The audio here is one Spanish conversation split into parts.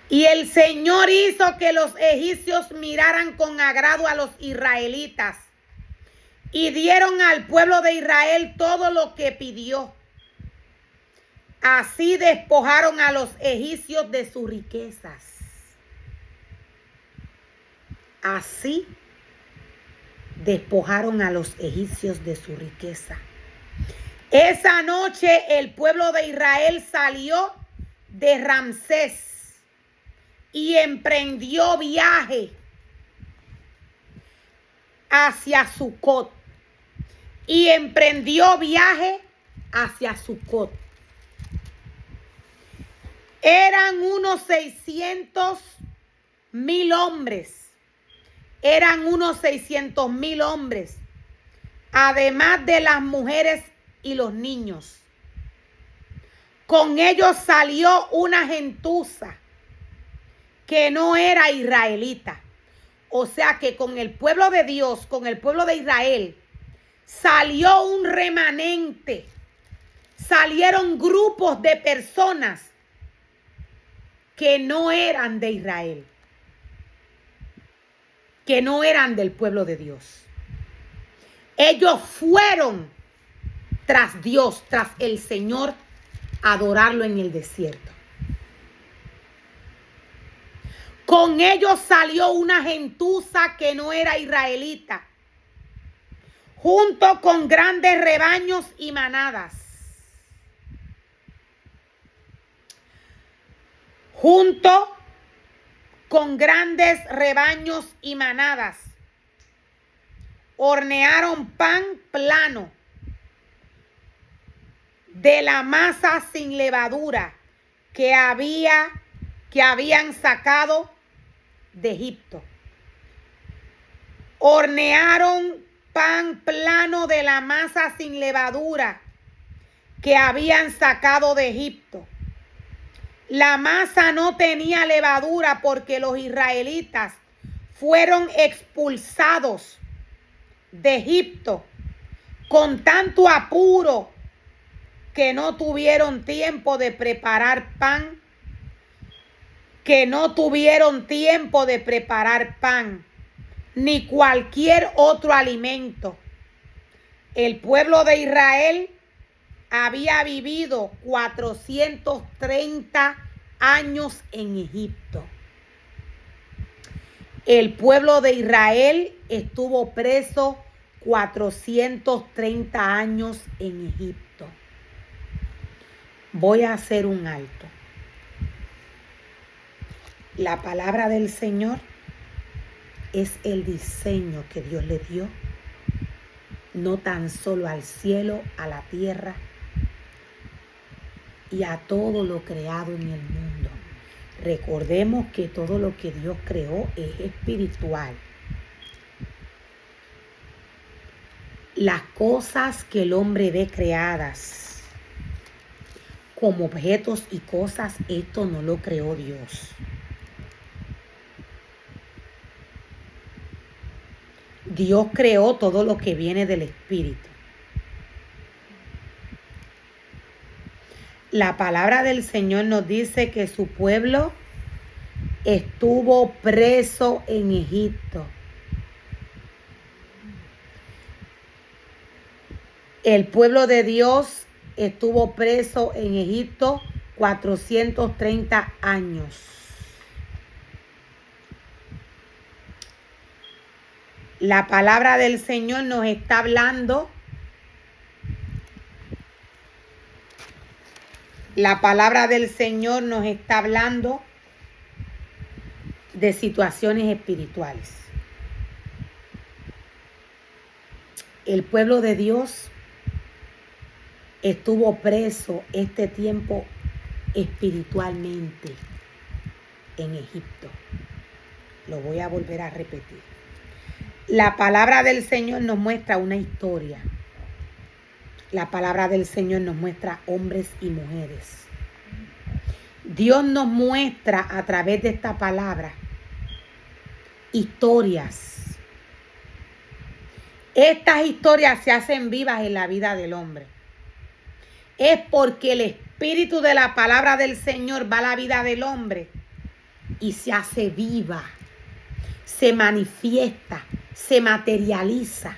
Y el Señor hizo que los egipcios miraran con agrado a los israelitas y dieron al pueblo de Israel todo lo que pidió. Así despojaron a los egipcios de sus riquezas. Así despojaron a los egipcios de su riqueza. Esa noche el pueblo de Israel salió de Ramsés y emprendió viaje hacia Sucot. Eran unos 600,000 hombres. Además de las mujeres y los niños. Con ellos salió una gentuza que no era israelita. O sea que con el pueblo de Dios, con el pueblo de Israel, salió un remanente. Salieron grupos de personas que no eran de Israel, que no eran del pueblo de Dios. Ellos fueron tras Dios, tras el Señor, a adorarlo en el desierto. Con ellos salió una gentuza que no era israelita, junto con grandes rebaños y manadas. Hornearon pan plano de la masa sin levadura que habían sacado de Egipto. Hornearon pan plano de la masa sin levadura que habían sacado de Egipto. La masa no tenía levadura porque los israelitas fueron expulsados de Egipto con tanto apuro que no tuvieron tiempo de preparar pan, ni cualquier otro alimento. El pueblo de Israel había vivido 430 años en Egipto. El pueblo de Israel estuvo preso 430 años en Egipto. Voy a hacer un alto. La palabra del Señor es el diseño que Dios le dio, no tan solo al cielo, a la tierra y a todo lo creado en el mundo. Recordemos que todo lo que Dios creó es espiritual. Las cosas que el hombre ve creadas como objetos y cosas, esto no lo creó Dios. Dios creó todo lo que viene del Espíritu. La palabra del Señor nos dice que su pueblo estuvo preso en Egipto. El pueblo de Dios estuvo preso en Egipto 430 años. La palabra del Señor nos está hablando. La palabra del Señor nos está hablando de situaciones espirituales. El pueblo de Dios estuvo preso este tiempo espiritualmente en Egipto. Lo voy a volver a repetir. La palabra del Señor nos muestra una historia. La palabra del Señor nos muestra hombres y mujeres. Dios nos muestra a través de esta palabra historias. Estas historias se hacen vivas en la vida del hombre. Es porque el espíritu de la palabra del Señor va a la vida del hombre y se hace viva, se manifiesta, se materializa.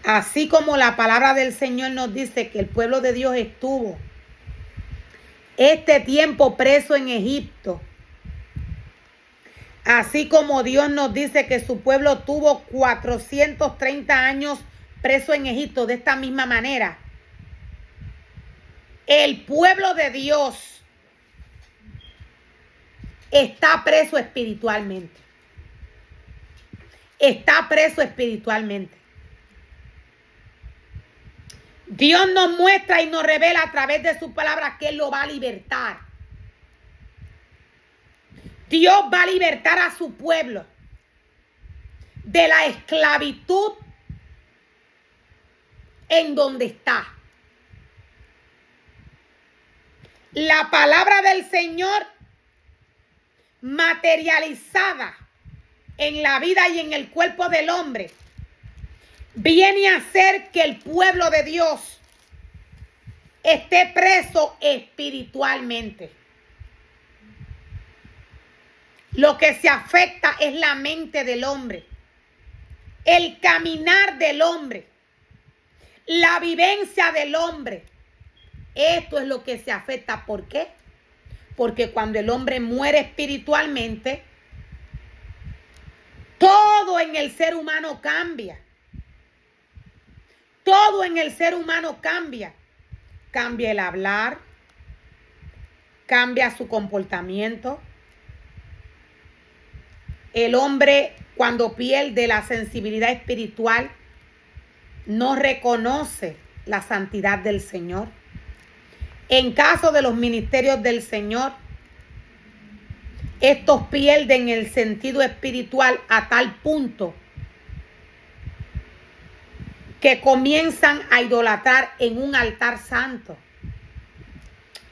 Así como la palabra del Señor nos dice que el pueblo de Dios estuvo este tiempo preso en Egipto, así como Dios nos dice que su pueblo tuvo 430 años preso en Egipto, de esta misma manera, el pueblo de Dios está preso espiritualmente. Está preso espiritualmente. Dios nos muestra y nos revela a través de su palabra que Él lo va a libertar. Dios va a libertar a su pueblo de la esclavitud en donde está. La palabra del Señor materializada en la vida y en el cuerpo del hombre viene a hacer que el pueblo de Dios esté preso espiritualmente. Lo que se afecta es la mente del hombre, el caminar del hombre, la vivencia del hombre. Esto es lo que se afecta. ¿Por qué? Porque cuando el hombre muere espiritualmente, todo en el ser humano cambia. Todo en el ser humano cambia. Cambia el hablar, cambia su comportamiento. El hombre, cuando pierde la sensibilidad espiritual, no reconoce la santidad del Señor. En caso de los ministerios del Señor, estos pierden el sentido espiritual a tal punto que comienzan a idolatrar en un altar santo,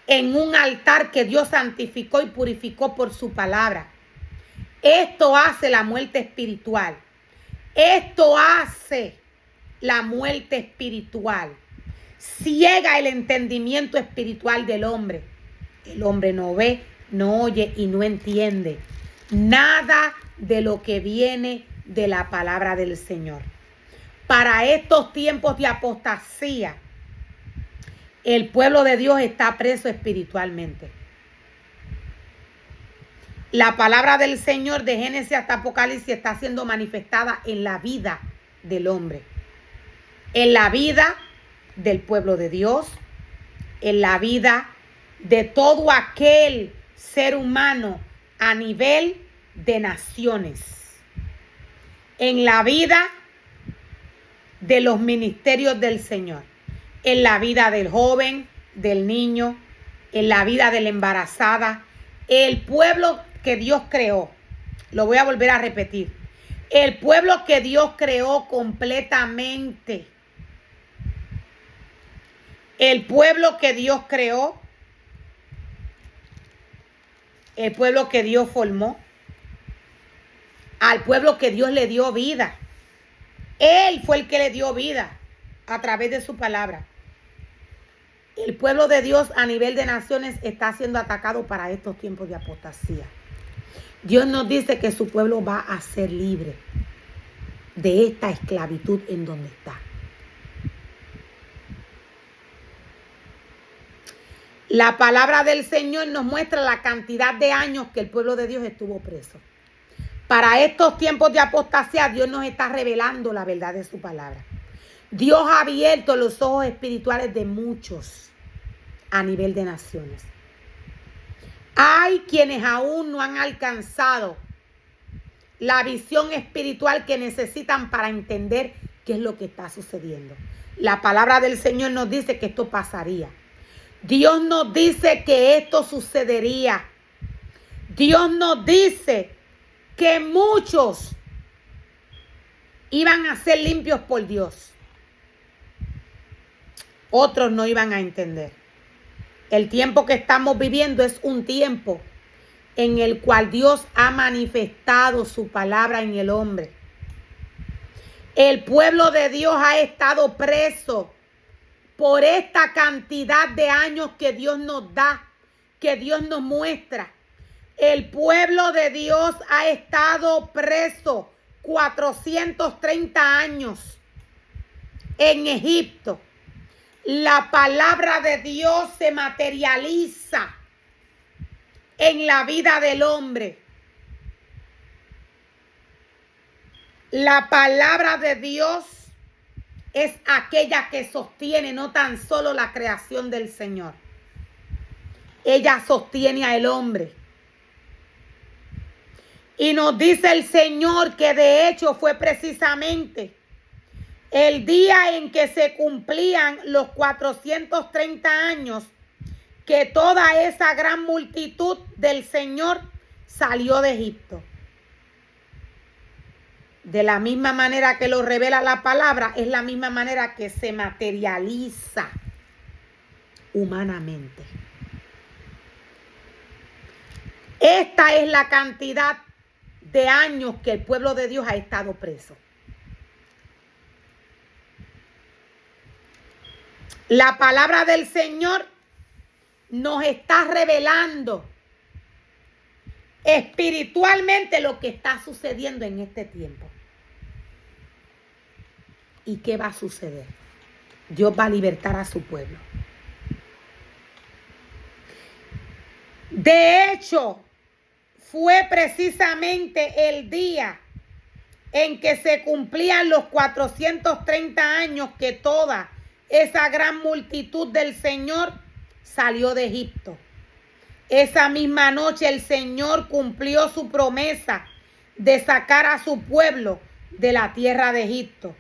en un altar que Dios santificó y purificó por su palabra. Esto hace la muerte espiritual. Esto hace la muerte espiritual. Ciega el entendimiento espiritual del hombre. El hombre no ve, no oye y no entiende nada de lo que viene de la palabra del Señor. Para estos tiempos de apostasía, el pueblo de Dios está preso espiritualmente. La palabra del Señor de Génesis hasta Apocalipsis está siendo manifestada en la vida del hombre, en la vida del pueblo de Dios, en la vida de todo aquel ser humano a nivel de naciones, en la vida de los ministerios del Señor, en la vida del joven, del niño, en la vida de la embarazada. El pueblo que Dios creó, lo voy a volver a repetir, el pueblo que Dios creó completamente, el pueblo que Dios creó, el pueblo que Dios formó, al pueblo que Dios le dio vida. Él fue el que le dio vida a través de su palabra. El pueblo de Dios a nivel de naciones está siendo atacado para estos tiempos de apostasía. Dios nos dice que su pueblo va a ser libre de esta esclavitud en donde está. La palabra del Señor nos muestra la cantidad de años que el pueblo de Dios estuvo preso. Para estos tiempos de apostasía, Dios nos está revelando la verdad de su palabra. Dios ha abierto los ojos espirituales de muchos a nivel de naciones. Hay quienes aún no han alcanzado la visión espiritual que necesitan para entender qué es lo que está sucediendo. La palabra del Señor nos dice que esto pasaría. Dios nos dice que esto sucedería. Dios nos dice que muchos iban a ser limpios por Dios. Otros no iban a entender. El tiempo que estamos viviendo es un tiempo en el cual Dios ha manifestado su palabra en el hombre. El pueblo de Dios ha estado preso por esta cantidad de años que Dios nos da, que Dios nos muestra. El pueblo de Dios ha estado preso 430 años en Egipto. La palabra de Dios se materializa en la vida del hombre. La palabra de Dios es aquella que sostiene no tan solo la creación del Señor. Ella sostiene al hombre. Y nos dice el Señor que de hecho fue precisamente el día en que se cumplían los 430 años que toda esa gran multitud del Señor salió de Egipto. De la misma manera que lo revela la palabra, es la misma manera que se materializa humanamente. Esta es la cantidad de años que el pueblo de Dios ha estado preso. La palabra del Señor nos está revelando espiritualmente lo que está sucediendo en este tiempo. ¿Y qué va a suceder? Dios va a libertar a su pueblo. De hecho, fue precisamente el día en que se cumplían los 430 años que toda esa gran multitud del Señor salió de Egipto. Esa misma noche el Señor cumplió su promesa de sacar a su pueblo de la tierra de Egipto.